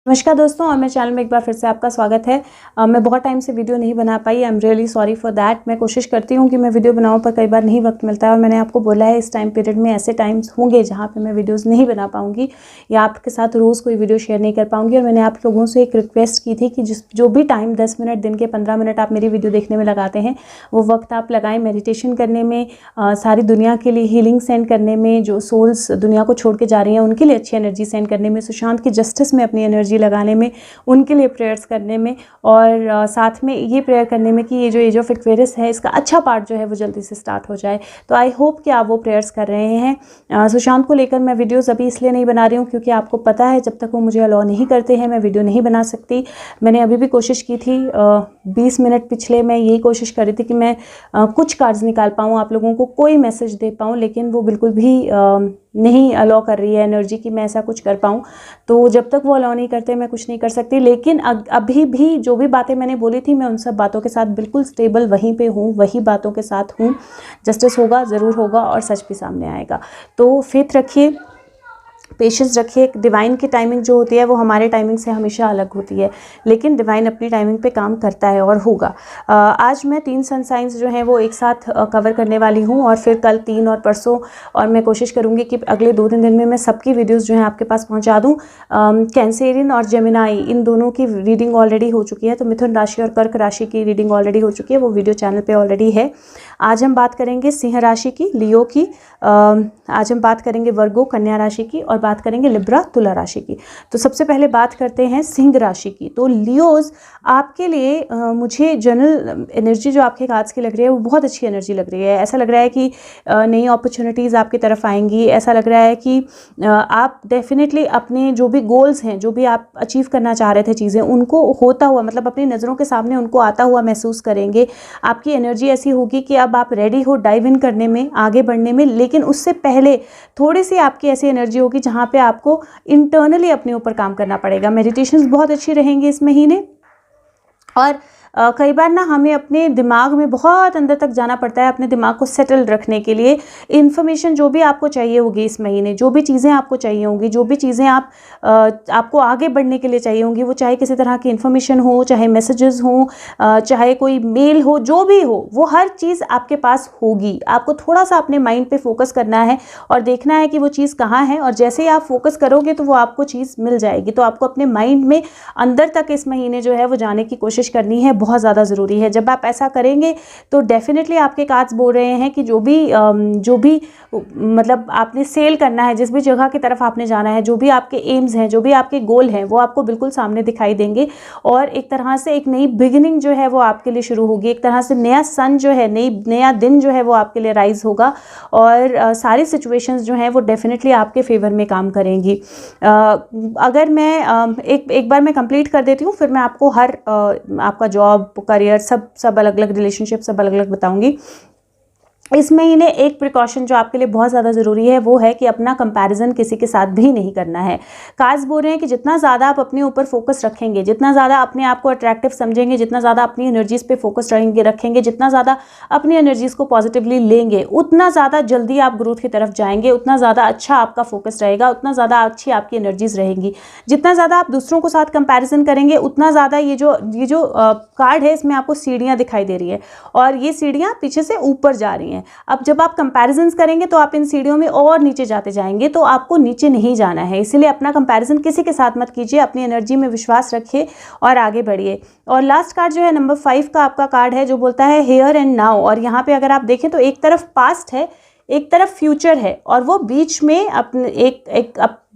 नमस्कार दोस्तों, और मेरे चैनल में एक बार फिर से आपका स्वागत है। मैं बहुत टाइम से वीडियो नहीं बना पाई। I am really sorry for that. मैं कोशिश करती हूँ कि मैं वीडियो बनाऊँ, पर कई बार नहीं वक्त मिलता है। और मैंने आपको बोला है इस टाइम पीरियड में ऐसे टाइम्स होंगे जहाँ पे मैं वीडियोस नहीं बना पाऊँगी या आपके साथ रोज़ कोई वीडियो शेयर नहीं कर पाऊँगी। और मैंने आप लोगों से एक रिक्वेस्ट की थी कि जो भी टाइम 10 मिनट दिन के 15 मिनट आप मेरी वीडियो देखने में लगाते हैं, वो वक्त आप लगाएँ मेडिटेशन करने में, सारी दुनिया के लिए हीलिंग सेंड करने में, जो सोल्स दुनिया को छोड़ के जा रही हैं उनके लिए अच्छी एनर्जी सेंड करने में, सुशांत की जस्टिस में अपनी एनर्जी लगाने में, उनके लिए प्रेयर्स करने में, और साथ में ये प्रेयर करने में कि ये जो एज ऑफ एक्वेरियस है इसका अच्छा पार्ट जो है वो जल्दी से स्टार्ट हो जाए। तो आई होप कि आप वो प्रेयर्स कर रहे हैं। सुशांत को लेकर मैं वीडियोस अभी इसलिए नहीं बना रही हूँ क्योंकि आपको पता है जब तक वो मुझे अलाउ नहीं करते हैं मैं वीडियो नहीं बना सकती। मैंने अभी भी कोशिश की थी, 20 मिनट पिछले मैं यही कोशिश कर रही थी कि मैं कुछ कार्ड्स निकाल पाऊँ, आप लोगों को कोई मैसेज दे पाऊँ, लेकिन वो बिल्कुल भी नहीं अलाउ कर रही है एनर्जी कि मैं ऐसा कुछ कर पाऊँ। तो जब तक वो अलाउ नहीं करते मैं कुछ नहीं कर सकती। लेकिन अभी भी जो भी बातें मैंने बोली थी मैं उन सब बातों के साथ बिल्कुल स्टेबल वहीं पे हूँ, वही बातों के साथ हूँ। जस्टिस होगा, ज़रूर होगा, और सच भी सामने आएगा। तो फेथ रखिए, पेशेंस रखिए। डिवाइन की टाइमिंग जो होती है वो हमारे टाइमिंग से हमेशा अलग होती है, लेकिन डिवाइन अपनी टाइमिंग पे काम करता है और होगा। आज मैं 3 सन साइंस जो हैं वो एक साथ कवर करने वाली हूँ, और फिर कल 3 और परसों, और मैं कोशिश करूँगी कि अगले 2-3 दिन में मैं सबकी वीडियोज़ जो हैं आपके पास पहुँचा दूँ। कैंसेरियन और जेमिनाई, इन दोनों की रीडिंग ऑलरेडी हो चुकी है। तो मिथुन राशि और कर्क राशि की रीडिंग ऑलरेडी हो चुकी है, वो वीडियो चैनल पर ऑलरेडी है। आज हम बात करेंगे सिंह राशि की, लियो की, आज हम बात करेंगे वर्गो कन्या राशि की, और बात करेंगे लिब्रा तुला राशि की। तो सबसे पहले बात करते हैं सिंह राशि की। तो लियोज, आपके लिए मुझे जनरल एनर्जी जो आपके कार्ड्स की लग रही है वो बहुत अच्छी एनर्जी लग रही है। ऐसा लग रहा है कि नई अपॉर्चुनिटीज़ आपकी तरफ आएंगी। ऐसा लग रहा है कि आप डेफिनेटली अपने जो भी गोल्स हैं, जो भी आप अचीव करना चाह रहे थे चीज़ें, उनको होता हुआ, मतलब अपनी नज़रों के सामने उनको आता हुआ महसूस करेंगे। आपकी एनर्जी ऐसी होगी कि अब आप रेडी हो डाइव इन करने में, आगे बढ़ने में, लेकिन उससे पहले थोड़ी सी आपकी ऐसी एनर्जी होगी जहाँ पे आपको इंटरनली अपने ऊपर काम करना पड़ेगा। मेडिटेशंस बहुत अच्छी रहेंगी इस महीने, और कई बार ना हमें अपने दिमाग में बहुत अंदर तक जाना पड़ता है अपने दिमाग को सेटल रखने के लिए। इन्फॉर्मेशन जो भी आपको चाहिए होगी इस महीने, जो भी चीज़ें आपको चाहिए होंगी, जो भी चीज़ें आपको आगे बढ़ने के लिए चाहिए होंगी, वो चाहे किसी तरह की इन्फॉर्मेशन हो, चाहे मैसेजेस हो, चाहे कोई मेल हो, जो भी हो, वो हर चीज़ आपके पास होगी। आपको थोड़ा सा अपने माइंड पे फोकस करना है और देखना है कि वो चीज़ कहाँ है, और जैसे ही आप फोकस करोगे तो वो आपको चीज़ मिल जाएगी। तो आपको अपने माइंड में अंदर तक इस महीने जो है वो जाने की कोशिश करनी है, बहुत ज़्यादा ज़रूरी है। जब आप ऐसा करेंगे तो डेफिनेटली आपके कार्ड्स बोल रहे हैं कि जो भी मतलब आपने सेल करना है, जिस भी जगह की तरफ आपने जाना है, जो भी आपके एम्स हैं, जो भी आपके गोल हैं, वो आपको बिल्कुल सामने दिखाई देंगे। और एक तरह से एक नई बिगिनिंग जो है वो आपके लिए शुरू होगी। एक तरह से नया सन जो है, नया दिन जो है वो आपके लिए राइज होगा, और सारी सिचुएशंस जो हैं वो डेफिनेटली आपके फेवर में काम करेंगी। अगर मैं एक बार मैं कंप्लीट कर देती हूँ, फिर मैं आपको हर आपका जॉब, करियर, सब अलग अलग, रिलेशनशिप सब अलग अलग बताऊंगी। इस महीने एक प्रिकॉशन जो आपके लिए बहुत ज़्यादा ज़रूरी है वो है कि अपना कंपैरिजन किसी के साथ भी नहीं करना है। कार्ड्स बोल रहे हैं कि जितना ज़्यादा आप अपने ऊपर फोकस रखेंगे, जितना ज़्यादा अपने आप को अट्रैक्टिव समझेंगे, जितना ज़्यादा अपनी एनर्जीज़ पे फोकस रखेंगे, जितना ज़्यादा अपनी एनर्जीज़ को पॉजिटिवली लेंगे, उतना ज़्यादा जल्दी आप ग्रोथ की तरफ जाएंगे, उतना ज़्यादा अच्छा आपका फोकस रहेगा, उतना ज़्यादा अच्छी आपकी एनर्जीज़ रहेंगी। जितना ज़्यादा आप दूसरों के साथ कंपेरिजन करेंगे, उतना ज़्यादा ये जो कार्ड है इसमें आपको सीढ़ियाँ दिखाई दे रही है, और ये सीढ़ियाँ पीछे से ऊपर जा रही हैं। अब जब आप कंपैरिजंस करेंगे तो आप इन सीढ़ियों में और नीचे जाते जाएंगे, तो आपको नीचे नहीं जाना है। इसीलिए अपना कंपैरिजन किसी के साथ मत कीजिए, अपनी एनर्जी में विश्वास रखिए और आगे बढ़िए। और लास्ट कार्ड जो है नंबर 5 का आपका कार्ड है, जो बोलता है हियर एंड नाउ। और यहाँ पे अगर आप देखें तो एक तरफ पास्ट है, एक तरफ फ्यूचर है, और वो बीच में अपने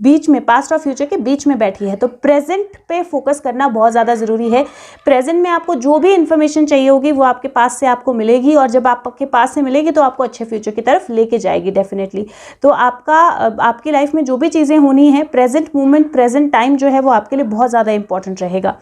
बीच में, पास्ट और फ्यूचर के बीच में बैठी है। तो प्रेजेंट पे फोकस करना बहुत ज़्यादा ज़रूरी है। प्रेजेंट में आपको जो भी इन्फॉर्मेशन चाहिए होगी वो आपके पास से आपको मिलेगी, और जब आपके पास से मिलेगी तो आपको अच्छे फ्यूचर की तरफ लेके जाएगी डेफिनेटली। तो आपकी लाइफ में जो भी चीज़ें होनी है, प्रेजेंट मोमेंट, प्रेजेंट टाइम जो है वो आपके लिए बहुत ज़्यादा इंपॉर्टेंट रहेगा।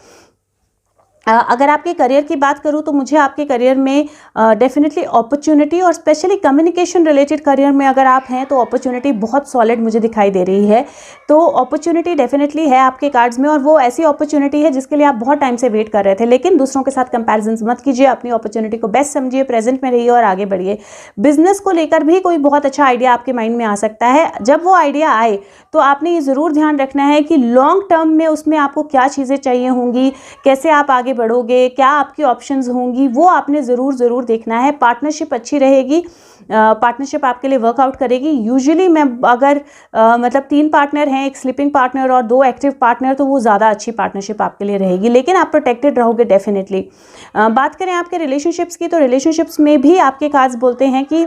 अगर आपके करियर की बात करूँ तो मुझे आपके करियर में डेफिनेटली अपॉर्चुनिटी, और स्पेशली कम्युनिकेशन रिलेटेड करियर में अगर आप हैं तो अपॉर्चुनिटी बहुत सॉलिड मुझे दिखाई दे रही है। तो अपॉर्चुनिटी डेफिनेटली है आपके कार्ड्स में, और वो ऐसी अपॉर्चुनिटी है जिसके लिए आप बहुत टाइम से वेट कर रहे थे। लेकिन दूसरों के साथ कंपैरिजन मत कीजिए, अपनी अपॉर्चुनिटी को बेस्ट समझिए, प्रेजेंट में रहिए और आगे बढ़िए। बिजनेस को लेकर भी कोई बहुत अच्छा आइडिया आपके माइंड में आ सकता है। जब वो आइडिया आए तो आपने ये ज़रूर ध्यान रखना है कि लॉन्ग टर्म में उसमें आपको क्या चीज़ें चाहिए होंगी, कैसे आप आगे बढ़ोगे, क्या आपकी ऑप्शंस होंगी, वो आपने ज़रूर देखना है। पार्टनरशिप अच्छी रहेगी, पार्टनरशिप आपके लिए वर्कआउट करेगी। यूजुअली मैं अगर मतलब 3 पार्टनर हैं, एक स्लीपिंग पार्टनर और 2 एक्टिव पार्टनर, तो वो ज़्यादा अच्छी पार्टनरशिप आपके लिए रहेगी, लेकिन आप प्रोटेक्टेड रहोगे डेफिनेटली। बात करें आपके रिलेशनशिप्स की, तो रिलेशनशिप्स में भी आपके कार्ड्स बोलते हैं कि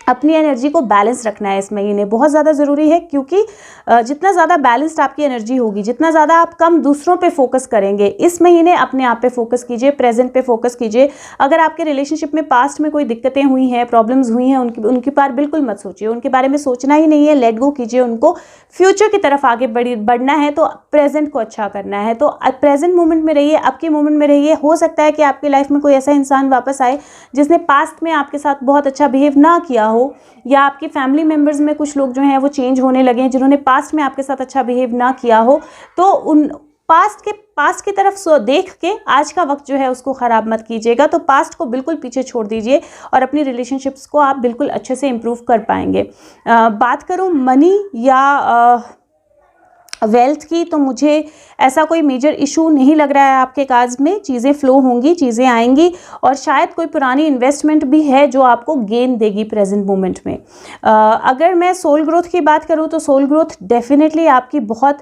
अपनी एनर्जी को बैलेंस रखना है इस महीने, बहुत ज़्यादा ज़रूरी है, क्योंकि जितना ज़्यादा बैलेंस्ड आपकी एनर्जी होगी, जितना ज़्यादा आप कम दूसरों पे फोकस करेंगे, इस महीने अपने आप पे फोकस कीजिए, प्रेजेंट पे फोकस कीजिए। अगर आपके रिलेशनशिप में पास्ट में कोई दिक्कतें हुई हैं, प्रॉब्लम्स हुई हैं, उनकी बार बिल्कुल मत सोचिए, उनके बारे में सोचना ही नहीं है, लेट गो कीजिए उनको। फ्यूचर की तरफ आगे बढ़ना है तो प्रेजेंट को अच्छा करना है, तो प्रेजेंट मोमेंट में रहिए, अब के मोमेंट में रहिए। हो सकता है कि आपकी लाइफ में कोई ऐसा इंसान वापस आए जिसने पास्ट में आपके साथ बहुत अच्छा बिहेव ना किया हो, या आपकी फैमिली मेंबर्स में कुछ लोग जो हैं वो चेंज होने लगे हैं जिन्होंने पास्ट में आपके साथ अच्छा बिहेव ना किया हो। तो उन पास्ट की तरफ देख के आज का वक्त जो है उसको ख़राब मत कीजिएगा। तो पास्ट को बिल्कुल पीछे छोड़ दीजिए और अपनी रिलेशनशिप्स को आप बिल्कुल अच्छे से इम्प्रूव कर पाएंगे। बात करूँ मनी या वेल्थ की, तो मुझे ऐसा कोई मेजर इशू नहीं लग रहा है आपके कार्ड्स में। चीज़ें फ्लो होंगी, चीज़ें आएंगी, और शायद कोई पुरानी इन्वेस्टमेंट भी है जो आपको गेन देगी प्रेजेंट मोमेंट में। अगर मैं सोल ग्रोथ की बात करूं तो सोल ग्रोथ डेफिनेटली आपकी बहुत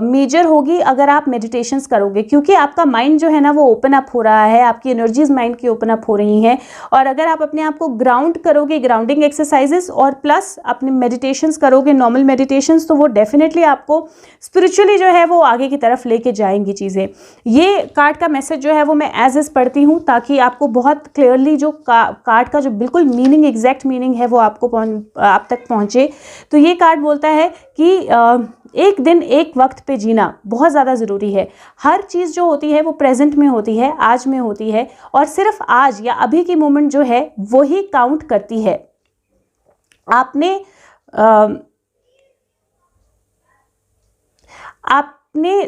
मेजर होगी अगर आप मेडिटेशंस करोगे, क्योंकि आपका माइंड जो है ना वो ओपन अप हो रहा है, आपकी एनर्जीज माइंड की ओपन अप हो रही हैं। और अगर आप अपने आप को ग्राउंड करोगे, ग्राउंडिंग एक्सरसाइजेस, और प्लस अपने मेडिटेशंस करोगे, नॉर्मल मेडिटेशंस, तो वो डेफिनेटली आपको स्पिरिचुअली जो है वो आगे की तरफ लेके जाएंगी चीज़ें। ये कार्ड का मैसेज जो है वो मैं एज इज पढ़ती हूँ ताकि आपको बहुत क्लियरली जो कार्ड का जो बिल्कुल मीनिंग, एग्जैक्ट मीनिंग है वो आपको आप तक पहुँचे। तो ये कार्ड बोलता है कि एक दिन एक वक्त पे जीना बहुत ज़्यादा ज़रूरी है। हर चीज़ जो होती है वो प्रेजेंट में होती है, आज में होती है, और सिर्फ आज या अभी की मोमेंट जो है वो ही काउंट करती है। आपने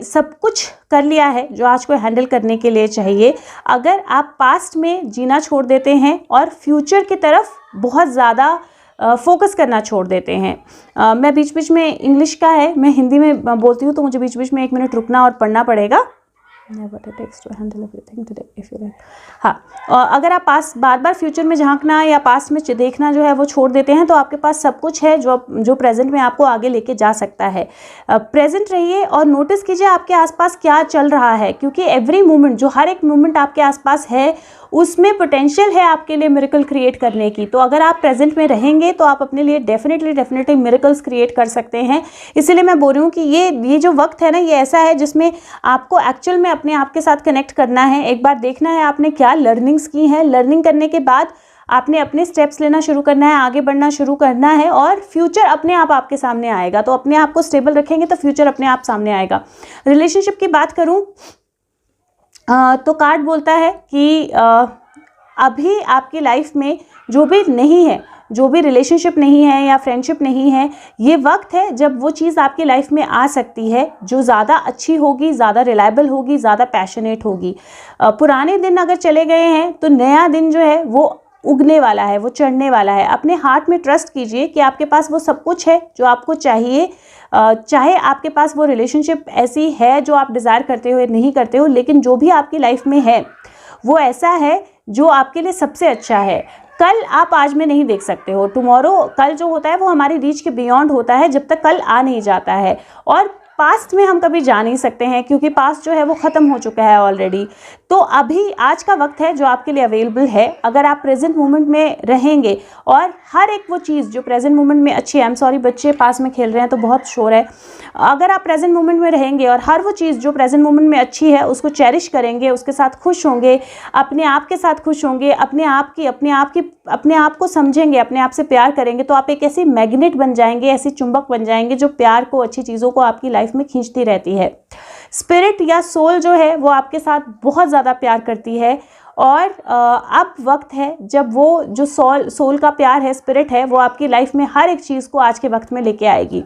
सब कुछ कर लिया है जो आज को हैंडल करने के लिए चाहिए। अगर आप पास्ट में जीना छोड़ देते हैं और फ्यूचर की तरफ बहुत ज़्यादा फोकस करना छोड़ देते हैं। मैं बीच बीच में, इंग्लिश का है, मैं हिंदी में बोलती हूँ तो मुझे बीच बीच में 1 मिनट रुकना और पढ़ना पड़ेगा। Never it takes to handle everything today if you like। हाँ, अगर आप बार बार फ्यूचर में झांकना या पास्ट में देखना जो है वो छोड़ देते हैं तो आपके पास सब कुछ है जो प्रेजेंट में आपको आगे लेके जा सकता है। प्रेजेंट रहिए और नोटिस कीजिए आपके आसपास क्या चल रहा है, क्योंकि एवरी मोमेंट, जो हर एक मोमेंट आपके आसपास है, उसमें पोटेंशियल है आपके लिए मिरेकल क्रिएट करने की। तो अगर आप प्रेजेंट में रहेंगे तो आप अपने लिए डेफिनेटली मिरेकल्स क्रिएट कर सकते हैं। इसीलिए मैं बोल रही हूँ कि ये जो वक्त है ना, ये ऐसा है जिसमें आपको एक्चुअल में अपने आप के साथ कनेक्ट करना है। एक बार देखना है आपने क्या लर्निंग्स की हैं, लर्निंग करने के बाद आपने अपने स्टेप्स लेना शुरू करना है, आगे बढ़ना शुरू करना है, और फ्यूचर अपने आप आपके सामने आएगा। तो अपने आप को स्टेबल रखेंगे तो फ्यूचर अपने आप सामने आएगा। रिलेशनशिप की बात करूँ तो कार्ड बोलता है कि अभी आपकी लाइफ में जो भी नहीं है, जो भी रिलेशनशिप नहीं है या फ्रेंडशिप नहीं है, ये वक्त है जब वो चीज़ आपकी लाइफ में आ सकती है जो ज़्यादा अच्छी होगी, ज़्यादा रिलायबल होगी, ज़्यादा पैशनेट होगी। पुराने दिन अगर चले गए हैं तो नया दिन जो है वो उगने वाला है, वो चढ़ने वाला है। अपने हार्ट में ट्रस्ट कीजिए कि आपके पास वो सब कुछ है जो आपको चाहिए। चाहे आपके पास वो रिलेशनशिप ऐसी है जो आप डिज़ायर करते हो या नहीं करते हो, लेकिन जो भी आपकी लाइफ में है वो ऐसा है जो आपके लिए सबसे अच्छा है। कल आप आज में नहीं देख सकते हो, टुमारो, कल जो होता है वो हमारी रीच के बियॉन्ड होता है जब तक कल आ नहीं जाता है। और पास्ट में हम कभी जा नहीं सकते हैं क्योंकि पास्ट जो है वो ख़त्म हो चुका है ऑलरेडी। तो अभी आज का वक्त है जो आपके लिए अवेलेबल है। अगर आप प्रेजेंट मोमेंट में रहेंगे और हर एक वो चीज़ जो प्रेजेंट मोमेंट में अच्छी है, आई एम सॉरी बच्चे पास में खेल रहे हैं तो बहुत शोर है। अगर आप प्रेजेंट मोमेंट में रहेंगे और हर वो चीज़ जो प्रेजेंट मोमेंट में अच्छी है उसको चेरिश करेंगे, उसके साथ खुश होंगे, अपने आप के साथ खुश होंगे, अपने आप को समझेंगे, अपने आप से प्यार करेंगे, तो आप एक ऐसी मैग्नेट बन जाएंगे, ऐसी चुंबक बन जाएंगे जो प्यार को, अच्छी चीज़ों को आपकी लाइफ में खींचती रहती है। स्पिरिट या सोल जो है वो आपके साथ बहुत ज़्यादा प्यार करती है और अब वक्त है जब वो जो सोल का प्यार है, स्पिरिट है, वो आपकी लाइफ में हर एक चीज़ को आज के वक्त में लेके आएगी।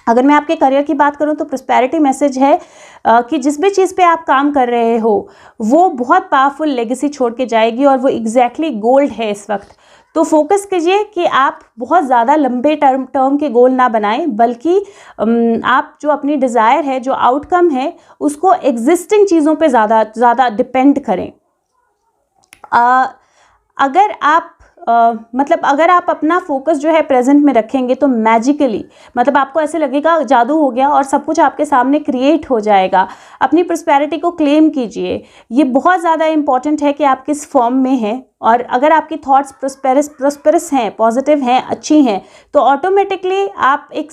अगर मैं आपके करियर की बात करूं तो प्रॉस्पेरिटी मैसेज है कि जिस भी चीज़ पे आप काम कर रहे हो वो बहुत पावरफुल लेगेसी छोड़ के जाएगी और वो एग्जैक्टली गोल्ड है इस वक्त। तो फोकस कीजिए कि आप बहुत ज़्यादा लंबे टर्म के गोल ना बनाएं, बल्कि आप जो अपनी डिज़ायर है, जो आउटकम है, उसको एग्जिस्टिंग चीज़ों पे ज़्यादा डिपेंड करें। अगर आप अपना फोकस जो है प्रेजेंट में रखेंगे तो मैजिकली, मतलब आपको ऐसे लगेगा जादू हो गया और सब कुछ आपके सामने क्रिएट हो जाएगा। अपनी प्रॉस्पेरिटी को क्लेम कीजिए। ये बहुत ज़्यादा इंपॉर्टेंट है कि आप किस फॉर्म में हैं, और अगर आपकी थॉट्स प्रॉस्पेरस हैं, पॉजिटिव हैं, अच्छी हैं, तो ऑटोमेटिकली आप एक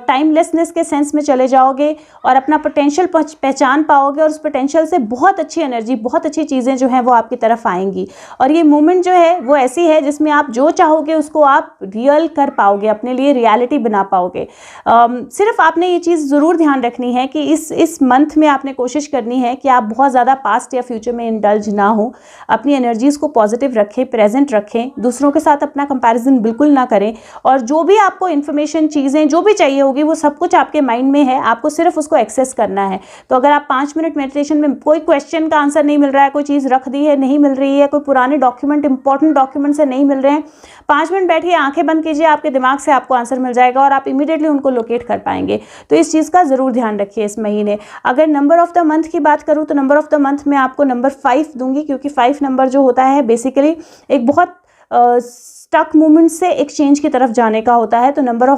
टाइमलेसनेस के सेंस में चले जाओगे और अपना पोटेंशियल पहचान पाओगे और उस पोटेंशियल से बहुत अच्छी एनर्जी, बहुत अच्छी चीज़ें जो हैं वो आपकी तरफ आएंगी। और ये मोमेंट जो है वो ऐसी है जिसमें आप जो चाहोगे उसको आप रियल कर पाओगे, अपने लिए रियलिटी बना पाओगे। सिर्फ आपने ये चीज़ ज़रूर ध्यान रखनी है कि इस मंथ में आपने कोशिश करनी है कि आप बहुत ज़्यादा पास्ट या फ्यूचर में इंडल्ज ना हो। अपनी एनर्जीज़ को पॉजिटिव रखें, प्रेजेंट रखें, दूसरों के साथ अपना कंपैरिजन बिल्कुल ना करें, और जो भी आपको इन्फॉर्मेशन, चीज़ें जो भी चाहिए होगी वो सब कुछ आपके माइंड में है, आपको सिर्फ उसको एक्सेस करना है। तो अगर आप 5 मिनट मेडिटेशन में कोई क्वेश्चन का आंसर नहीं मिल रहा है, कोई चीज़ रख दी है नहीं मिल रही है, कोई पुराने डॉक्यूमेंट, इंपॉर्टेंट डॉक्यूमेंट से नहीं मिल रहे हैं, 5 मिनट बैठिए, आंखें बंद कीजिए, आपके दिमाग से आपको आंसर मिल जाएगा और आप इमीडिएटली उनको लोकेट कर पाएंगे। तो इस चीज़ का ज़रूर ध्यान रखिए इस महीने। अगर नंबर ऑफ द मंथ की बात करूँ तो नंबर ऑफ द मंथ में आपको नंबर 5 दूंगी, क्योंकि 5 नंबर जो होता है बेसिकली एक बहुत स्टक मूवमेंट से एक चेंज की तरफ जाने का होता है। तो नंबर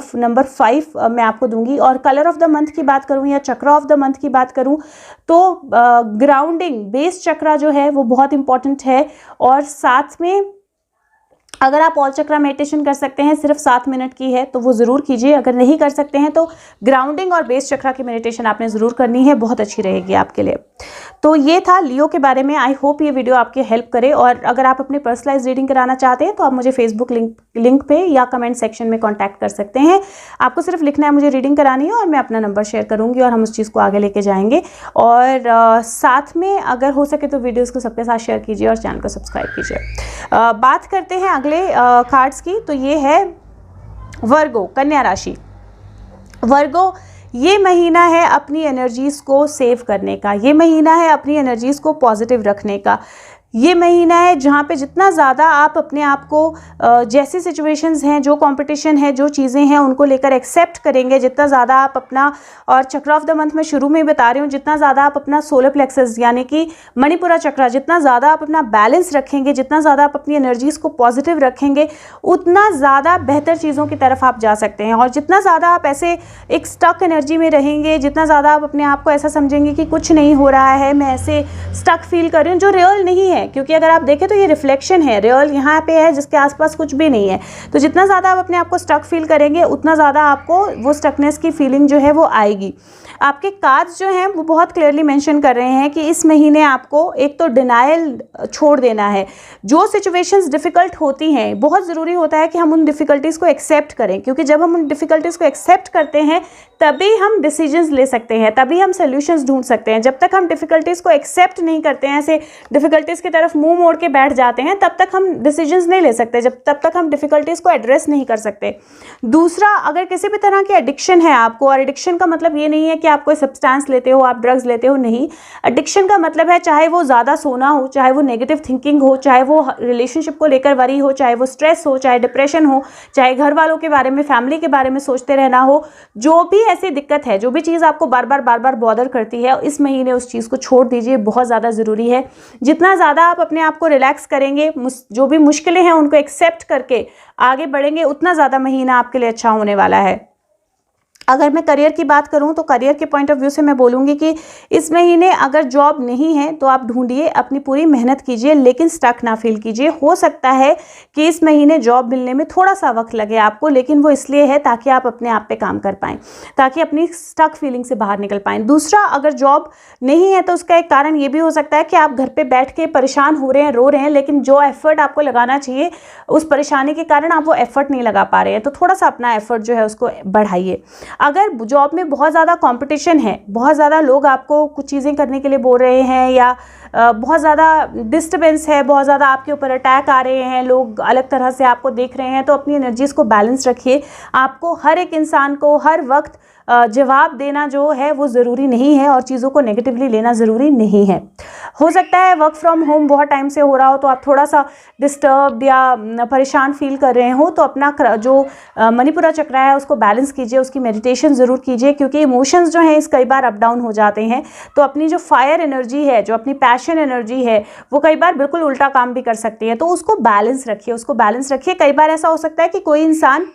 5 मैं आपको दूंगी। और कलर ऑफ द मंथ की बात करूं या चक्र ऑफ द मंथ की बात करूं तो ग्राउंडिंग, बेस चक्रा जो है वो बहुत इंपॉर्टेंट है। और साथ में अगर आप ऑल चक्रा मेडिटेशन कर सकते हैं, सिर्फ 7 मिनट की है, तो वो ज़रूर कीजिए। अगर नहीं कर सकते हैं तो ग्राउंडिंग और बेस चक्रा की मेडिटेशन आपने ज़रूर करनी है, बहुत अच्छी रहेगी आपके लिए। तो ये था लियो के बारे में। आई होप ये वीडियो आपके हेल्प करे। और अगर आप अपनी पर्सनलाइज रीडिंग कराना चाहते हैं तो आप मुझे फेसबुक लिंक पे या कमेंट सेक्शन में कॉन्टैक्ट कर सकते हैं। आपको सिर्फ लिखना है मुझे रीडिंग करानी है और मैं अपना नंबर शेयर करूँगी और हम उस चीज़ को आगे लेके जाएंगे। और साथ में अगर हो सके तो वीडियोज़ को सबके साथ शेयर कीजिए और चैनल को सब्सक्राइब कीजिए। बात करते हैं अगले कार्ड्स की। तो ये है वर्गो, कन्या राशि। वर्गो, ये महीना है अपनी एनर्जीज़ को सेव करने का, ये महीना है अपनी एनर्जीज़ को पॉजिटिव रखने का। ये महीना है जहाँ पे जितना ज़्यादा आप अपने आप को जैसी सिचुएशंस हैं, जो कंपटीशन है, जो चीज़ें हैं, उनको लेकर एक्सेप्ट करेंगे, जितना ज़्यादा आप अपना, और चक्र ऑफ द मंथ में शुरू में बता रही हूँ, जितना ज़्यादा आप अपना सोलर प्लेक्सस यानी कि मणिपुरा चक्रा, जितना ज़्यादा आप अपना बैलेंस रखेंगे, जितना ज़्यादा आप अपनी एनर्जीज़ को पॉजिटिव रखेंगे, उतना ज़्यादा बेहतर चीज़ों की तरफ आप जा सकते हैं। और जितना ज़्यादा आप ऐसे एक स्टक एनर्जी में रहेंगे, जितना ज़्यादा आप अपने आप को ऐसा समझेंगे कि कुछ नहीं हो रहा है, मैं ऐसे स्टक फील कर रही हूँ, जो रियल नहीं है, क्योंकि अगर आप देखें तो ये रिफ्लेक्शन है, रियल यहाँ पे है जिसके आसपास कुछ भी नहीं है। तो जितना ज़्यादा आप अपने आप को स्टक फील करेंगे उतना ज़्यादा आपको वो स्टकनेस की फीलिंग जो है वो आएगी। आपके कार्ड्स जो हैं वो बहुत क्लियरली मेंशन कर रहे हैं कि इस महीने आपको एक तो डिनायल छोड़ देना है। जो सिचुएशंस डिफ़िकल्ट होती हैं, बहुत ज़रूरी होता है कि हम उन डिफ़िकल्टीज़ को एक्सेप्ट करें, क्योंकि जब हम उन डिफ़िकल्टीज़ को एक्सेप्ट करते हैं तभी हम डिसीजंस ले सकते हैं, तभी हम सोल्यूशंस ढूंढ सकते हैं। जब तक हम डिफ़िकल्टीज़ को एक्सेप्ट नहीं करते हैं, ऐसे डिफ़िकल्टीज़ की तरफ मुंह मोड़ के बैठ जाते हैं, तब तक हम डिसीजंस नहीं ले सकते, तब तक हम डिफ़िकल्टीज़ को एड्रेस नहीं कर सकते। दूसरा, अगर किसी भी तरह की एडिक्शन है आपको, और एडिक्शन का मतलब ये नहीं है कि आप कोई सब्सटेंस लेते हो, आप ड्रग्स लेते हो, नहीं। एडिक्शन का मतलब है चाहे वो ज़्यादा सोना हो, चाहे वो नेगेटिव थिंकिंग हो, चाहे वो रिलेशनशिप को लेकर वरी हो, चाहे वो स्ट्रेस हो, चाहे डिप्रेशन हो, चाहे घर वालों के बारे में, फैमिली के बारे में सोचते रहना हो, जो भी ऐसी दिक्कत है, जो भी चीज़ आपको बार बार बॉदर करती है, इस महीने उस चीज़ को छोड़ दीजिए, बहुत ज़्यादा ज़रूरी है। जितना ज़्यादा आप अपने आप को रिलैक्स करेंगे, जो भी मुश्किलें हैं उनको एक्सेप्ट करके आगे बढ़ेंगे, उतना ज़्यादा महीना आपके लिए अच्छा होने वाला है। अगर मैं करियर की बात करूं तो करियर के पॉइंट ऑफ व्यू से मैं बोलूँगी कि इस महीने अगर जॉब नहीं है तो आप ढूंढिए, अपनी पूरी मेहनत कीजिए, लेकिन स्टक ना फील कीजिए। हो सकता है कि इस महीने जॉब मिलने में थोड़ा सा वक्त लगे आपको, लेकिन वो इसलिए है ताकि आप अपने आप पे काम कर पाएँ, ताकि अपनी स्टक फीलिंग से बाहर निकल पाएँ। दूसरा, अगर जॉब नहीं है तो उसका एक कारण ये भी हो सकता है कि आप घर पर बैठ के परेशान हो रहे हैं, रो रहे हैं, लेकिन जो एफर्ट आपको लगाना चाहिए उस परेशानी के कारण आप वो एफर्ट नहीं लगा पा रहे हैं। तो थोड़ा सा अपना एफर्ट जो है उसको बढ़ाइए। अगर जॉब में बहुत ज़्यादा कंपटीशन है, बहुत ज़्यादा लोग आपको कुछ चीज़ें करने के लिए बोल रहे हैं, या बहुत ज़्यादा डिस्टर्बेंस है, बहुत ज़्यादा आपके ऊपर अटैक आ रहे हैं, लोग अलग तरह से आपको देख रहे हैं, तो अपनी एनर्जीज़ को बैलेंस रखिए। आपको हर एक इंसान को हर वक्त जवाब देना जो है वो ज़रूरी नहीं है, और चीज़ों को नेगेटिवली लेना ज़रूरी नहीं है। हो सकता है वर्क फ्रॉम होम बहुत टाइम से हो रहा हो, तो आप थोड़ा सा डिस्टर्ब्ड या परेशान फील कर रहे हो, तो अपना जो मणिपुरा चक्र है उसको बैलेंस कीजिए, उसकी मेडिटेशन ज़रूर कीजिए, क्योंकि इमोशंस जो हैं इस कई बार अप डाउन हो जाते हैं। तो अपनी जो फायर एनर्जी है, जो अपनी पैशन एनर्जी है, वो कई बार बिल्कुल उल्टा काम भी कर सकती है, तो उसको बैलेंस रखिए, उसको बैलेंस रखिए। कई बार ऐसा हो सकता है कि कोई इंसान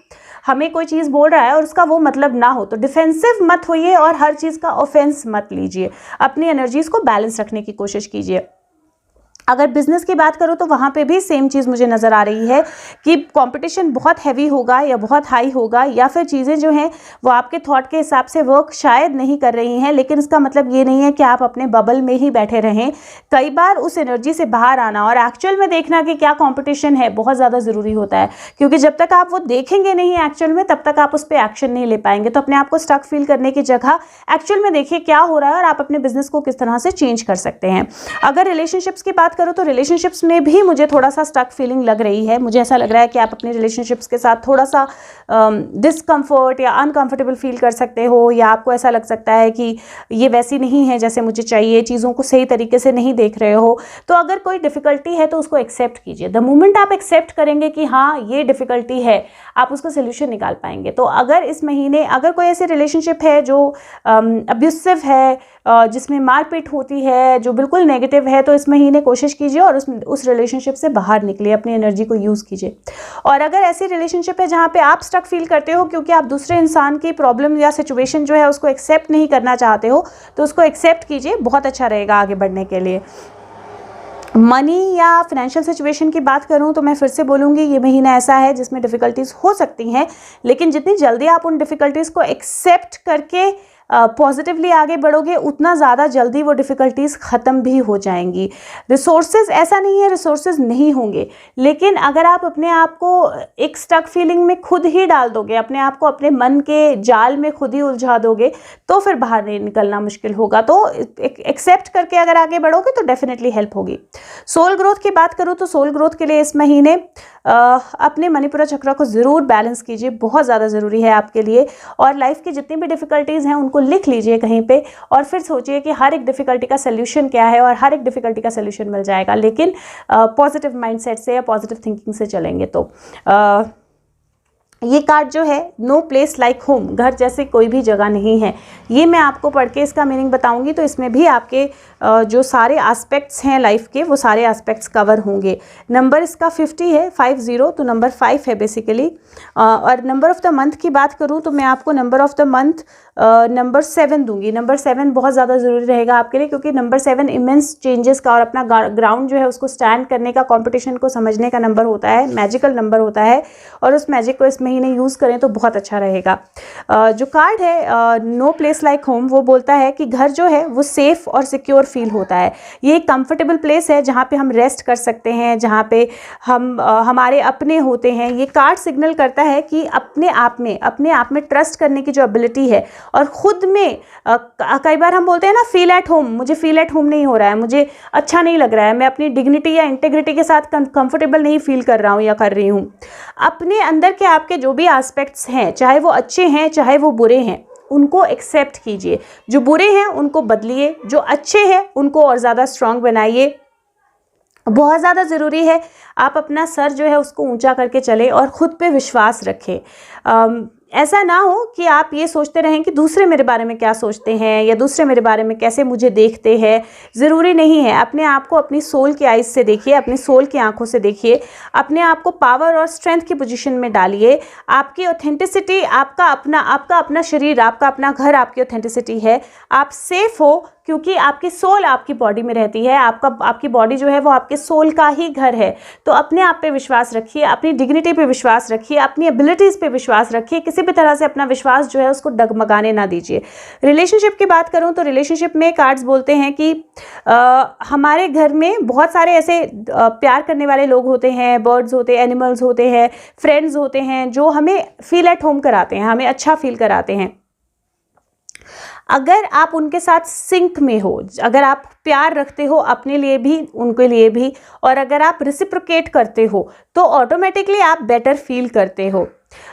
हमें कोई चीज़ बोल रहा है और उसका वो मतलब ना हो, तो डिफेंसिव मत होइए और हर चीज़ का ऑफेंस मत लीजिए। अपनी एनर्जीज़ को बैलेंस रखने की कोशिश कीजिए। अगर बिजनेस की बात करूँ तो वहाँ पे भी सेम चीज़ मुझे नज़र आ रही है कि कंपटीशन बहुत हैवी होगा या बहुत हाई होगा, या फिर चीज़ें जो हैं वो आपके थॉट के हिसाब से वर्क शायद नहीं कर रही हैं, लेकिन इसका मतलब ये नहीं है कि आप अपने बबल में ही बैठे रहें। कई बार उस एनर्जी से बाहर आना और एक्चुअल में देखना कि क्या कंपटीशन है बहुत ज़्यादा ज़रूरी होता है, क्योंकि जब तक आप वो देखेंगे नहीं एक्चुअल में, तब तक आप उस पर एक्शन नहीं ले पाएंगे। तो अपने आप को स्टक फील करने की जगह एक्चुअल में देखिए क्या हो रहा है और आप अपने बिजनेस को किस तरह से चेंज कर सकते हैं। अगर रिलेशनशिप्स की बात करो तो रिलेशनशिप्स में भी मुझे थोड़ा सा स्टक फीलिंग लग रही है। मुझे ऐसा लग रहा है कि आप अपने रिलेशनशिप्स के साथ थोड़ा सा डिसकम्फर्ट या अनकंफर्टेबल फील कर सकते हो, या आपको ऐसा लग सकता है कि ये वैसी नहीं है जैसे मुझे चाहिए, चीज़ों को सही तरीके से नहीं देख रहे हो। तो अगर कोई डिफ़िकल्टी है तो उसको एक्सेप्ट कीजिए। द मोमेंट आप एक्सेप्ट करेंगे कि हाँ ये डिफ़िकल्टी है, आप उसका सोल्यूशन निकाल पाएंगे। तो अगर इस महीने अगर कोई ऐसी रिलेशनशिप है जो अब्यूसिव है, जिसमें मारपीट होती है, जो बिल्कुल नेगेटिव है, तो इस महीने कोशिश कीजिए और उस रिलेशनशिप से बाहर निकलिए, अपनी एनर्जी को यूज़ कीजिए। और अगर ऐसी रिलेशनशिप है जहाँ पे आप स्टक फील करते हो क्योंकि आप दूसरे इंसान की प्रॉब्लम या सिचुएशन जो है उसको एक्सेप्ट नहीं करना चाहते हो, तो उसको एक्सेप्ट कीजिए, बहुत अच्छा रहेगा आगे बढ़ने के लिए। मनी या फिनेंशियल सिचुएशन की बात करूं तो मैं फिर से बोलूँगी ये महीना ऐसा है जिसमें डिफ़िकल्टीज़ हो सकती हैं, लेकिन जितनी जल्दी आप उन डिफ़िकल्टीज़ को एक्सेप्ट करके पॉजिटिवली आगे बढ़ोगे, उतना ज़्यादा जल्दी वो डिफ़िकल्टीज़ ख़त्म भी हो जाएंगी। रिसोर्सेज, ऐसा नहीं है रिसोर्सेज नहीं होंगे, लेकिन अगर आप अपने आप को एक स्टक फीलिंग में खुद ही डाल दोगे, अपने आप को अपने मन के जाल में खुद ही उलझा दोगे, तो फिर बाहर नहीं निकलना मुश्किल होगा। तो एक्सेप्ट करके अगर आगे बढ़ोगे तो डेफिनेटली हेल्प होगी। सोल ग्रोथ की बात करूँ तो सोल ग्रोथ के लिए इस महीने अपने मणिपुरा चक्र को ज़रूर बैलेंस कीजिए, बहुत ज़्यादा ज़रूरी है आपके लिए। और लाइफ की जितनी भी डिफ़िकल्टीज़ हैं उनको लिख लीजिए कहीं पे, और फिर सोचिए कि हर एक डिफ़िकल्टी का सल्यूशन क्या है, और हर एक डिफ़िकल्टी का सल्यूशन मिल जाएगा, लेकिन पॉजिटिव माइंडसेट से या पॉजिटिव थिंकिंग से चलेंगे तो। ये कार्ड जो है नो प्लेस लाइक होम, घर जैसे कोई भी जगह नहीं है, ये मैं आपको पढ़ के इसका मीनिंग बताऊंगी, तो इसमें भी आपके जो सारे एस्पेक्ट्स हैं लाइफ के वो सारे एस्पेक्ट्स कवर होंगे। नंबर इसका 50 है, 50, तो नंबर 5 है बेसिकली। और नंबर ऑफ़ द मंथ की बात करूं तो मैं आपको number of the month number 7 दूंगी। नंबर 7 बहुत ज़्यादा ज़रूरी रहेगा आपके लिए, क्योंकि नंबर 7 इमेंस चेंजेस का और अपना ग्राउंड जो है उसको स्टैंड करने का, कंपटीशन को समझने का नंबर होता है, मैजिकल नंबर होता है, और उस मैजिक को इस महीने यूज़ करें तो बहुत अच्छा रहेगा। जो कार्ड है नो प्लेस लाइक होम, वो बोलता है कि घर जो है वो सेफ़ और सिक्योर फील होता है। ये एक कंफर्टेबल प्लेस है जहाँ पे हम रेस्ट कर सकते हैं, जहाँ पे हम हमारे अपने होते हैं। ये कार्ड सिग्नल करता है कि अपने आप में ट्रस्ट करने की जो एबिलिटी है, और ख़ुद में कई बार हम बोलते हैं ना फील एट होम, मुझे फील एट होम नहीं हो रहा है, मुझे अच्छा नहीं लग रहा है, मैं अपनी डिग्निटी या इंटेग्रिटी के साथ कंफर्टेबल नहीं फील कर रहा हूँ या कर रही हूँ। अपने अंदर के आपके जो भी एस्पेक्ट्स हैं, चाहे वो अच्छे हैं चाहे वो बुरे हैं, उनको एक्सेप्ट कीजिए। जो बुरे हैं उनको बदलिए, जो अच्छे हैं उनको और ज़्यादा स्ट्रांग बनाइए। बहुत ज़्यादा ज़रूरी है आप अपना सर जो है उसको ऊंचा करके चले और ख़ुद पे विश्वास रखें। ऐसा ना हो कि आप ये सोचते रहें कि दूसरे मेरे बारे में क्या सोचते हैं, या दूसरे मेरे बारे में कैसे मुझे देखते हैं। ज़रूरी नहीं है। अपने आप को अपनी सोल की आइज़ से देखिए, अपनी सोल की आंखों से देखिए, अपने आप को पावर और स्ट्रेंथ की पोजीशन में डालिए। आपकी ऑथेंटिसिटी, आपका अपना शरीर, आपका अपना घर आपकी ऑथेंटिसिटी है। आप सेफ हो क्योंकि आपकी सोल आपकी बॉडी में रहती है। आपकी बॉडी जो है वो आपके सोल का ही घर है। तो अपने आप पे विश्वास रखिए, अपनी डिग्निटी पे विश्वास रखिए, अपनी एबिलिटीज़ पे विश्वास रखिए। किसी भी तरह से अपना विश्वास जो है उसको डगमगाने ना दीजिए। रिलेशनशिप की बात करूं तो रिलेशनशिप में कार्ड्स बोलते हैं कि हमारे घर में बहुत सारे ऐसे प्यार करने वाले लोग होते हैं, बर्ड्स होते हैं, एनिमल्स होते हैं, फ्रेंड्स होते हैं, जो हमें फील एट होम कराते हैं, हमें अच्छा फील कराते हैं। अगर आप उनके साथ सिंक में हो, अगर आप प्यार रखते हो अपने लिए भी उनके लिए भी, और अगर आप रिसिप्रोकेट करते हो तो ऑटोमेटिकली आप बेटर फील करते हो।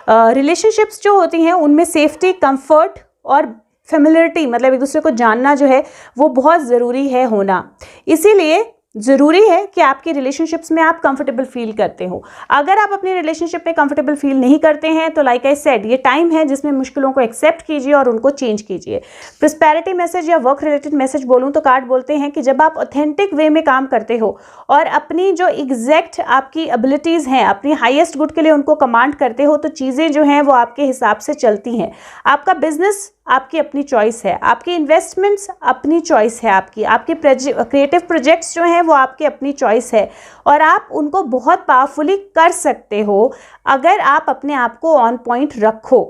रिलेशनशिप्स जो होती हैं उनमें सेफ्टी, कंफर्ट और फेमिलियरिटी, मतलब एक दूसरे को जानना जो है वो बहुत ज़रूरी है होना। इसीलिए ज़रूरी है कि आपकी रिलेशनशिप्स में आप कंफर्टेबल फील करते हो। अगर आप अपनी रिलेशनशिप में कंफर्टेबल फील नहीं करते हैं तो लाइक आई सेड, ये टाइम है जिसमें मुश्किलों को एक्सेप्ट कीजिए और उनको चेंज कीजिए। प्रॉस्पेरिटी मैसेज या वर्क रिलेटेड मैसेज बोलूँ तो कार्ड बोलते हैं कि जब आप ऑथेंटिक वे में काम करते हो और अपनी जो एग्जैक्ट आपकी एबिलिटीज़ हैं, अपनी हाईएस्ट गुड के लिए उनको कमांड करते हो, तो चीज़ें जो हैं वो आपके हिसाब से चलती हैं। आपका बिजनेस आपकी अपनी चॉइस है, आपकी इन्वेस्टमेंट्स अपनी चॉइस है, आपके क्रिएटिव प्रोजेक्ट्स जो हैं वो आपकी अपनी चॉइस है, और आप उनको बहुत पावरफुली कर सकते हो अगर आप अपने आप को ऑन पॉइंट रखो।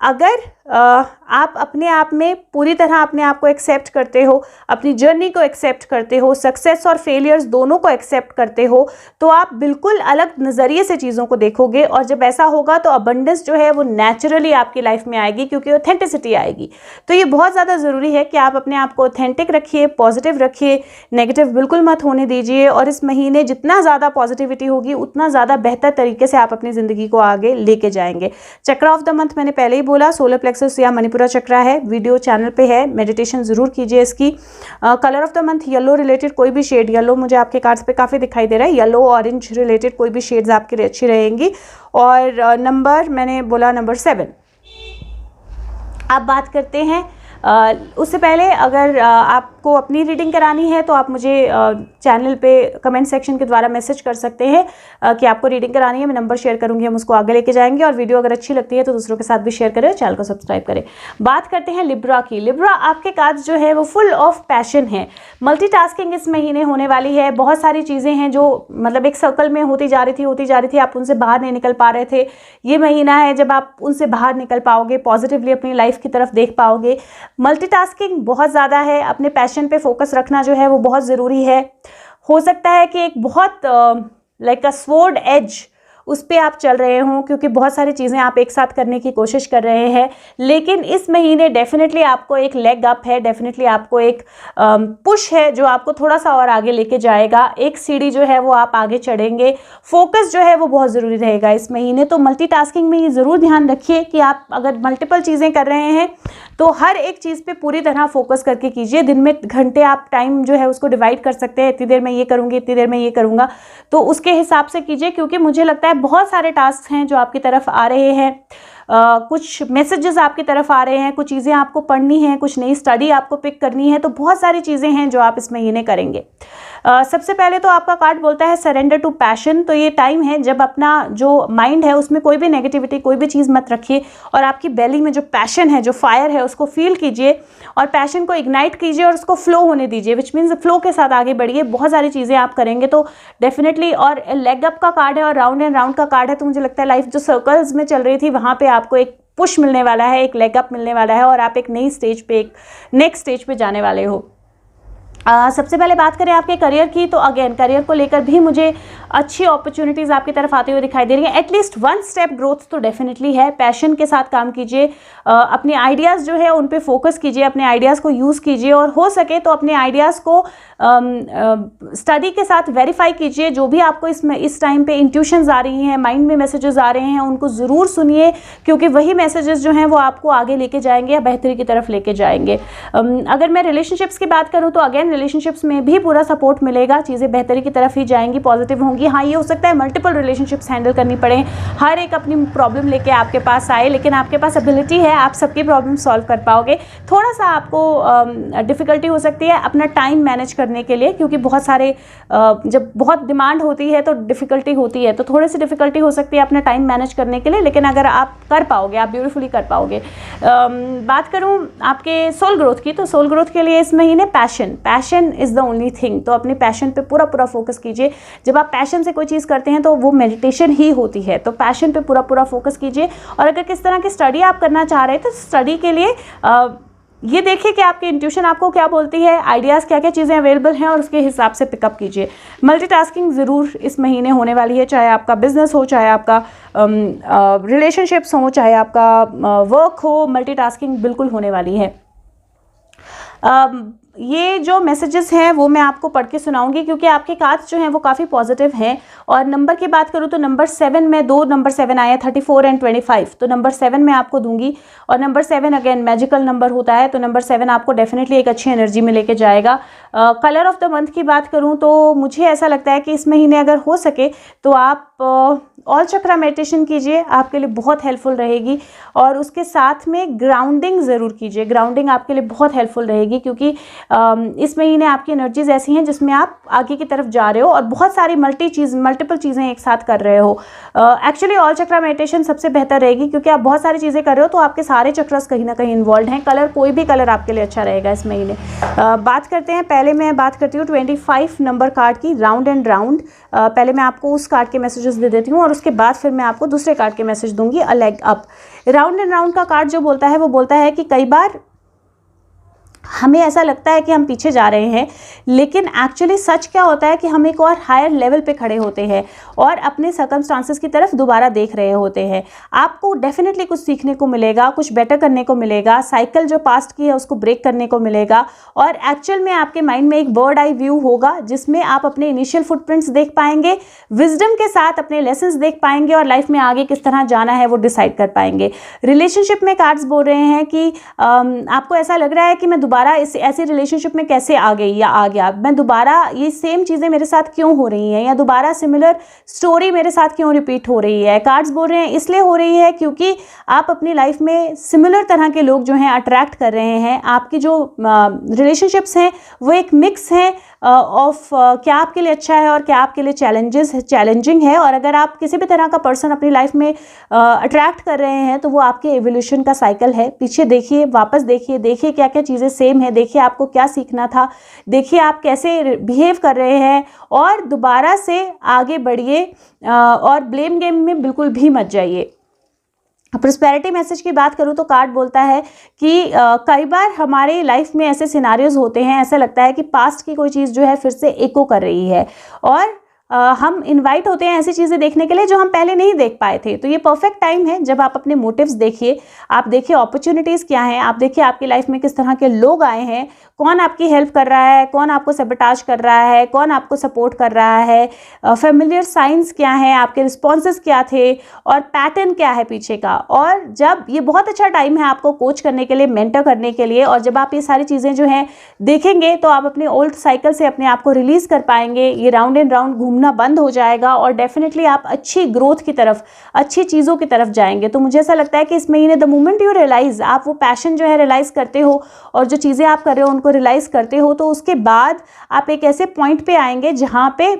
अगर आप अपने आप में पूरी तरह अपने आप को एक्सेप्ट करते हो, अपनी जर्नी को एक्सेप्ट करते हो, सक्सेस और फेलियर्स दोनों को एक्सेप्ट करते हो, तो आप बिल्कुल अलग नज़रिए से चीज़ों को देखोगे। और जब ऐसा होगा तो अबंडेंस जो है वो नेचुरली आपकी लाइफ में आएगी, क्योंकि ऑथेंटिसिटी आएगी। तो ये बहुत ज़्यादा ज़रूरी है कि आप अपने आप को ऑथेंटिक रखिए, पॉजिटिव रखिए, नेगेटिव बिल्कुल मत होने दीजिए। और इस महीने जितना ज़्यादा पॉजिटिविटी होगी उतना ज़्यादा बेहतर तरीके से आप अपनी ज़िंदगी को आगे लेके जाएंगे। चक्र ऑफ द मंथ मैंने पहले ही बोला, सोलर प्लेक्सस या मणिपुरा चक्रा है। वीडियो चैनल पे है, मेडिटेशन ज़रूर कीजिए इसकी। Colour of the month yellow related कोई भी शेड, येलो मुझे आपके कार्ड्स पे काफ़ी दिखाई दे रहा है, येलो ऑरेंज रिलेटेड कोई भी शेड्स आपके लिए अच्छी रहेंगी। और नंबर मैंने बोला नंबर 7। आप बात करते हैं उससे पहले अगर आपको अपनी रीडिंग करानी है तो आप मुझे चैनल पे कमेंट सेक्शन के द्वारा मैसेज कर सकते हैं कि आपको रीडिंग करानी है। मैं नंबर शेयर करूंगी, हम उसको आगे लेके जाएंगे। और वीडियो अगर अच्छी लगती है तो दूसरों के साथ भी शेयर करें, चैनल को सब्सक्राइब करें। बात करते हैं लिब्रा की। लिब्रा आपके कार्ड्स जो है वो फुल ऑफ पैशन है। मल्टीटास्किंग इस महीने होने वाली है। बहुत सारी चीज़ें हैं जो मतलब एक सर्कल में होती जा रही थी, आप उनसे बाहर नहीं निकल पा रहे थे। ये महीना है जब आप उनसे बाहर निकल पाओगे, पॉजिटिवली अपनी लाइफ की तरफ देख पाओगे। मल्टीटास्किंग बहुत ज़्यादा है, अपने पैशन पे फोकस रखना जो है वो बहुत ज़रूरी है। हो सकता है कि एक बहुत लाइक अ स्वॉर्ड एज उस पर आप चल रहे हों, क्योंकि बहुत सारी चीज़ें आप एक साथ करने की कोशिश कर रहे हैं। लेकिन इस महीने डेफिनेटली आपको एक लेग अप है, डेफिनेटली आपको एक पुश है जो आपको थोड़ा सा और आगे लेके जाएगा। एक सीढ़ी जो है वो आप आगे चढ़ेंगे। फोकस जो है वो बहुत ज़रूरी रहेगा इस महीने। तो मल्टीटास्किंग में ये ज़रूर ध्यान रखिए कि आप अगर मल्टीपल चीज़ें कर रहे हैं तो हर एक चीज़ पे पूरी तरह फोकस करके कीजिए। दिन में घंटे आप टाइम जो है उसको डिवाइड कर सकते हैं, इतनी देर में ये करूँगी, इतनी देर में ये करूँगा, तो उसके हिसाब से कीजिए। क्योंकि मुझे लगता है बहुत सारे टास्क हैं जो आपकी तरफ आ रहे हैं, कुछ मैसेजेस आपकी तरफ आ रहे हैं, कुछ चीज़ें आपको पढ़नी हैं, कुछ नई स्टडी आपको पिक करनी है, तो बहुत सारी चीज़ें हैं जो आप इस महीने करेंगे। सबसे पहले तो आपका कार्ड बोलता है सरेंडर टू पैशन। तो ये टाइम है जब अपना जो माइंड है उसमें कोई भी नेगेटिविटी, कोई भी चीज़ मत रखिए, और आपकी बेली में जो पैशन है, जो फायर है, उसको फील कीजिए और पैशन को इग्नाइट कीजिए और उसको फ्लो होने दीजिए, विच मीन्स फ्लो के साथ आगे बढ़िए। बहुत सारी चीज़ें आप करेंगे तो डेफिनेटली। और लेग अप का कार्ड है और राउंड एंड राउंड का कार्ड है, तो मुझे लगता है लाइफ जो सर्कल्स में चल रही थी वहाँ पर आपको एक पुश मिलने वाला है, एक लेग अप मिलने वाला है, और आप एक नई स्टेज पे, एक नेक्स्ट स्टेज पे जाने वाले हो। सबसे पहले बात करें आपके करियर की, तो अगेन करियर को लेकर भी मुझे अच्छी अपॉर्चुनिटीज़ आपकी तरफ आते हुए दिखाई दे रही हैं। एटलीस्ट 1 स्टेप ग्रोथ तो डेफिनेटली है। पैशन के साथ काम कीजिए, अपने आइडियाज़ जो है उन पे फोकस कीजिए, अपने आइडियाज़ को यूज़ कीजिए, और हो सके तो अपने आइडियाज़ को स्टडी के साथ वेरीफाई कीजिए। जो भी आपको इस टाइम पे इंट्यूशंस आ रही हैं, माइंड में मैसेजेस आ रहे हैं, उनको ज़रूर सुनिए, क्योंकि वही मैसेजेस जो हैं वो आपको आगे लेके जाएंगे या बेहतरी की तरफ लेके जाएंगे। अगर मैं रिलेशनशिप्स की बात करूँ तो अगेन रिलेशनशिप्स में भी पूरा सपोर्ट मिलेगा, चीज़ें बेहतरी की तरफ ही जाएंगी, पॉजिटिव होंगी। हाँ, ये हो सकता है मल्टीपल रिलेशनशिप्स हैंडल करनी पड़े, हर एक अपनी प्रॉब्लम लेके आपके पास आए, लेकिन आपके पास एबिलिटी है, आप सबकी प्रॉब्लम सॉल्व कर पाओगे। थोड़ा सा आपको डिफ़िकल्टी हो सकती है अपना टाइम मैनेज करने के लिए, क्योंकि बहुत सारे जब बहुत डिमांड होती है तो डिफ़िकल्टी होती है, तो थोड़ी सी डिफ़िकल्टी हो सकती है अपना टाइम मैनेज करने के लिए, लेकिन अगर आप कर पाओगे, आप ब्यूटीफुली कर पाओगे। बात करूँ आपके सोल ग्रोथ की, तो सोल ग्रोथ के लिए इस महीने passion is the only thing. तो अपने पैशन पे पूरा फोकस कीजिए। जब आप पैशन से कोई चीज़ करते हैं तो वो मेडिटेशन ही होती है, तो पैशन पे पूरा फोकस कीजिए। और अगर किस तरह की स्टडी आप करना चाह रहे हैं तो स्टडी के लिए ये देखिए कि आपकी इंट्यूशन आपको क्या बोलती है, आइडियाज़ क्या क्या चीज़ें अवेलेबल हैं, और उसके हिसाब से पिकअप कीजिए। मल्टीटास्किंग ज़रूर इस महीने होने वाली है, चाहे आपका बिजनेस हो, चाहे आपका रिलेशनशिप्स हो, चाहे आपका वर्क हो, मल्टीटास्किंग बिल्कुल होने वाली है। ये जो मैसेजेस हैं वो मैं आपको पढ़ के सुनाऊंगी क्योंकि आपके कार्ड्स जो हैं वो काफ़ी पॉजिटिव हैं। और नंबर की बात करूँ तो नंबर 7 में 2 नंबर 7 आया, 34 एंड 25, तो नंबर 7 मैं आपको दूंगी। और नंबर 7 अगेन मैजिकल नंबर होता है, तो नंबर 7 आपको डेफिनेटली एक अच्छी एनर्जी में लेके जाएगा। कलर ऑफ द मंथ की बात करूँ तो मुझे ऐसा लगता है कि इस महीने अगर हो सके तो आप ऑल चक्रा मेडिटेशन कीजिए, आपके लिए बहुत हेल्पफुल रहेगी। और उसके साथ में ग्राउंडिंग ज़रूर कीजिए, ग्राउंडिंग आपके लिए बहुत हेल्पफुल रहेगी क्योंकि इस महीने आपकी एनर्जीज ऐसी हैं जिसमें आप आगे की तरफ जा रहे हो और बहुत सारी मल्टीपल चीज़ें एक साथ कर रहे हो। एक्चुअली ऑल चक्रा मेडिटेशन सबसे बेहतर रहेगी क्योंकि आप बहुत सारी चीज़ें कर रहे हो तो आपके सारे चक्रस कहीं ना कहीं इन्वॉल्व हैं। कलर कोई भी कलर आपके लिए अच्छा रहेगा इस महीने। बात करते हैं, पहले मैं बात करती हूँ 25 नंबर कार्ड की, राउंड एंड राउंड। पहले मैं आपको उस कार्ड के मैसेजेस दे देती हूँ और उसके बाद फिर मैं आपको दूसरे कार्ड के मैसेज दूंगी, a leg up. Round and round का कार्ड जो बोलता है वो बोलता है कि कई बार हमें ऐसा लगता है कि हम पीछे जा रहे हैं, लेकिन एक्चुअली सच क्या होता है कि हम एक और हायर लेवल पे खड़े होते हैं और अपने सर्कमस्टांसेस की तरफ दोबारा देख रहे होते हैं। आपको डेफिनेटली कुछ सीखने को मिलेगा, कुछ बेटर करने को मिलेगा, साइकिल जो पास्ट की है उसको ब्रेक करने को मिलेगा। और एक्चुअल में आपके माइंड में एक बर्ड आई व्यू होगा जिसमें आप अपने इनिशियल फुटप्रिंट्स देख पाएंगे, विजडम के साथ अपने लेसन्स देख पाएंगे और लाइफ में आगे किस तरह जाना है वो डिसाइड कर पाएंगे। रिलेशनशिप में कार्ड्स बोल रहे हैं कि आपको ऐसा लग रहा है कि मैं दोबारा इस ऐसी रिलेशनशिप में कैसे आ गई या आ गया, मैं दोबारा ये सेम चीज़ें मेरे साथ क्यों हो रही हैं या दोबारा सिमिलर स्टोरी मेरे साथ क्यों रिपीट हो रही है। कार्ड्स बोल रहे हैं इसलिए हो रही है क्योंकि आप अपनी लाइफ में सिमिलर तरह के लोग जो हैं अट्रैक्ट कर रहे हैं। आपकी जो रिलेशनशिप्स हैं वो एक मिक्स है ऑफ क्या आपके लिए अच्छा है और क्या आपके लिए चैलेंजिंग है। और अगर आप किसी भी तरह का पर्सन अपनी लाइफ में अट्रैक्ट कर रहे हैं तो वो आपके एवोल्यूशन का साइकिल है। पीछे देखिए, वापस देखिए, देखिए क्या क्या चीज़ें सेम है, देखिए आपको क्या सीखना था, देखिए आप कैसे बिहेव कर रहे हैं और दोबारा से आगे बढ़िए और ब्लेम गेम में बिल्कुल भी मत जाइए। प्रोस्पेरिटी मैसेज की बात करूँ तो कार्ड बोलता है कि कई बार हमारे लाइफ में ऐसे सिनारियोज होते हैं, ऐसा लगता है कि पास्ट की कोई चीज़ जो है फिर से एको कर रही है और हम इनवाइट होते हैं ऐसी चीज़ें देखने के लिए जो हम पहले नहीं देख पाए थे। तो ये परफेक्ट टाइम है जब आप अपने मोटिव्स देखिए, आप देखिए अपॉर्चुनिटीज़ क्या हैं, आप देखिए आपकी लाइफ में किस तरह के लोग आए हैं, कौन आपकी हेल्प कर रहा है, कौन आपको सबटाज कर रहा है, कौन आपको सपोर्ट कर रहा है, फेमिलियर साइंस क्या हैं, आपके रिस्पॉन्सेज क्या थे और पैटर्न क्या है पीछे का। और जब ये बहुत अच्छा टाइम है आपको कोच करने के लिए, मेंटर करने के लिए, और जब आप ये सारी चीज़ें जो हैं देखेंगे तो आप अपने ओल्ड साइकिल से अपने आप को रिलीज़ कर पाएंगे। ये राउंड एंड राउंड घूमना बंद हो जाएगा और डेफिनेटली आप अच्छी ग्रोथ की तरफ, अच्छी चीज़ों की तरफ जाएंगे। तो मुझे ऐसा लगता है कि इस महीने द मोमेंट यू रियलाइज, आप वो पैशन जो है रियलाइज़ करते हो और जो चीज़ें आप कर रहे हो उनको रियलाइज़ करते हो, तो उसके बाद आप एक ऐसे पॉइंट पे आएंगे जहाँ पे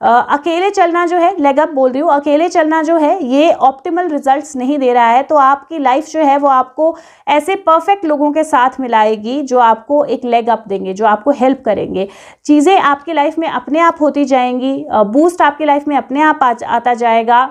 अकेले चलना जो है, लेग अप बोल रही हूँ, अकेले चलना जो है ये ऑप्टिमल रिजल्ट्स नहीं दे रहा है। तो आपकी लाइफ जो है वो आपको ऐसे परफेक्ट लोगों के साथ मिलाएगी जो आपको एक लेग अप देंगे, जो आपको हेल्प करेंगे। चीज़ें आपकी लाइफ में अपने आप होती जाएंगी, बूस्ट आपकी लाइफ में अपने आप आता जाएगा।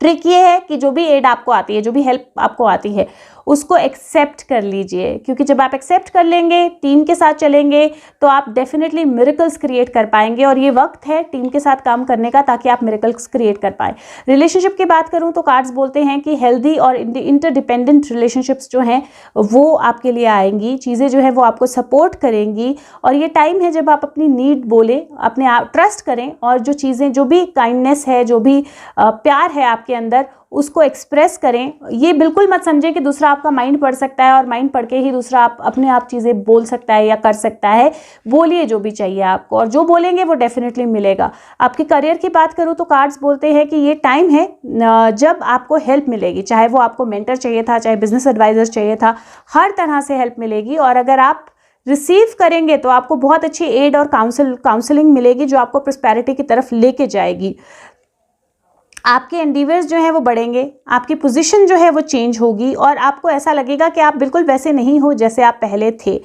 ट्रिक ये है कि जो भी एड आपको आती है, जो भी हेल्प आपको आती है उसको एक्सेप्ट कर लीजिए, क्योंकि जब आप एक्सेप्ट कर लेंगे, टीम के साथ चलेंगे तो आप डेफिनेटली मिरेकल्स क्रिएट कर पाएंगे। और ये वक्त है टीम के साथ काम करने का ताकि आप मिरेकल्स क्रिएट कर पाएँ। रिलेशनशिप की बात करूँ तो कार्ड्स बोलते हैं कि हेल्दी और इंटरडिपेंडेंट रिलेशनशिप्स जो हैं वो आपके लिए आएंगी, चीज़ें जो है वो आपको सपोर्ट करेंगी। और ये टाइम है जब आप अपनी नीड बोलें, अपने आप ट्रस्ट करें और जो चीज़ें, जो भी काइंडनेस है, जो भी प्यार है आपके अंदर, उसको एक्सप्रेस करें। ये बिल्कुल मत समझें कि दूसरा आपका माइंड पढ़ सकता है और माइंड पढ़ के ही दूसरा आप अपने आप चीज़ें बोल सकता है या कर सकता है। बोलिए जो भी चाहिए आपको और जो बोलेंगे वो डेफिनेटली मिलेगा। आपके करियर की बात करूँ तो कार्ड्स बोलते हैं कि ये टाइम है जब आपको हेल्प मिलेगी, चाहे वो आपको मेंटर चाहिए था, चाहे बिजनेस एडवाइजर चाहिए था, हर तरह से हेल्प मिलेगी। और अगर आप रिसीव करेंगे तो आपको बहुत अच्छी एड और काउंसलिंग मिलेगी जो आपको प्रॉस्पेरिटी की तरफ लेके जाएगी। आपके एंडीवर्स जो है वो बढ़ेंगे, आपकी पोजीशन जो है वो चेंज होगी और आपको ऐसा लगेगा कि आप बिल्कुल वैसे नहीं हो जैसे आप पहले थे।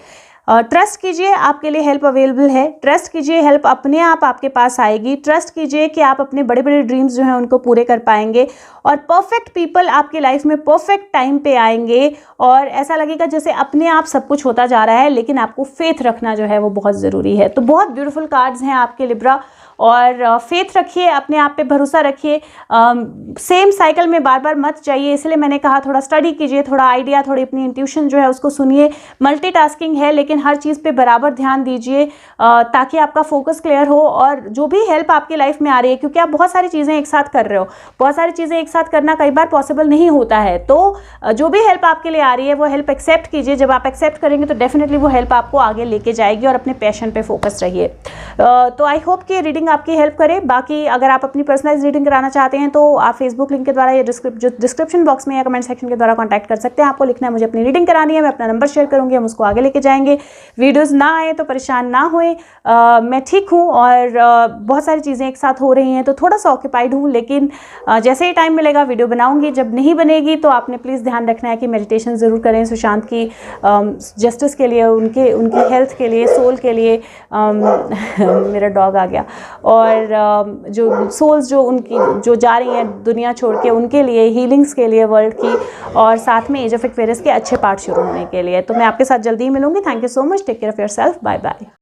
ट्रस्ट कीजिए, आपके लिए हेल्प अवेलेबल है। ट्रस्ट कीजिए, हेल्प अपने आप आपके पास आएगी। ट्रस्ट कीजिए कि आप अपने बड़े बड़े ड्रीम्स जो हैं उनको पूरे कर पाएंगे और परफेक्ट पीपल आपकी लाइफ में परफेक्ट टाइम पे आएंगे और ऐसा लगेगा जैसे अपने आप सब कुछ होता जा रहा है, लेकिन आपको फेथ रखना जो है वो बहुत ज़रूरी है। तो बहुत ब्यूटीफुल कार्ड्स हैं आपके लिब्रा, और फेथ रखिए, अपने आप पे भरोसा रखिए। सेम साइकिल में बार बार मत जाइए, इसलिए मैंने कहा थोड़ा स्टडी कीजिए, थोड़ा आइडिया, थोड़ी अपनी इंट्यूशन जो है उसको सुनिए। मल्टीटास्किंग है लेकिन हर चीज़ पे बराबर ध्यान दीजिए ताकि आपका फोकस क्लियर हो। और जो भी हेल्प आपकी लाइफ में आ रही है, क्योंकि आप बहुत सारी चीज़ें एक साथ कर रहे हो, बहुत सारी चीज़ें एक साथ करना कई बार पॉसिबल नहीं होता है, तो जो भी हेल्प आपके लिए आ रही है वो हेल्प एक्सेप्ट कीजिए। जब आप एक्सेप्ट करेंगे तो डेफिनेटली वो हेल्प आपको आगे लेके जाएगी और अपने पैशन पे फोकस रहिए। तो आई होप कि रीडिंग आपकी हेल्प करे। बाकी अगर आप अपनी पर्सनलाइज रीडिंग कराना चाहते हैं तो आप फेसबुक लिंक के द्वारा या डिस्क्रिप्शन बॉक्स में या कमेंट सेक्शन के द्वारा कॉन्टैक्ट कर सकते हैं। आपको लिखना है मुझे अपनी रीडिंग करानी है, मैं अपना नंबर शेयर करूँगी, हम उसको आगे लेके जाएंगे। वीडियोज़ ना आए तो परेशान ना होए, मैं ठीक हूँ और बहुत सारी चीज़ें एक साथ हो रही हैं तो थोड़ा सा ऑक्यूपाइड हूँ, लेकिन जैसे ही टाइम मिलेगा वीडियो बनाऊँगी। जब नहीं बनेगी तो आपने प्लीज़ ध्यान रखना है कि मेडिटेशन ज़रूर करें सुशांत की जस्टिस के लिए, उनकी हेल्थ के लिए, सोल के लिए। मेरा डॉग आ गया। और जो सोल्स जो उनकी जो जा रही हैं दुनिया छोड़ के, उनके लिए, हीलिंग्स के लिए वर्ल्ड की, और साथ में एज ऑफ एक्वेरियस के अच्छे पार्ट शुरू होने के लिए। तो मैं आपके साथ जल्दी ही मिलूंगी। Thank you so much, take care of yourself, bye bye.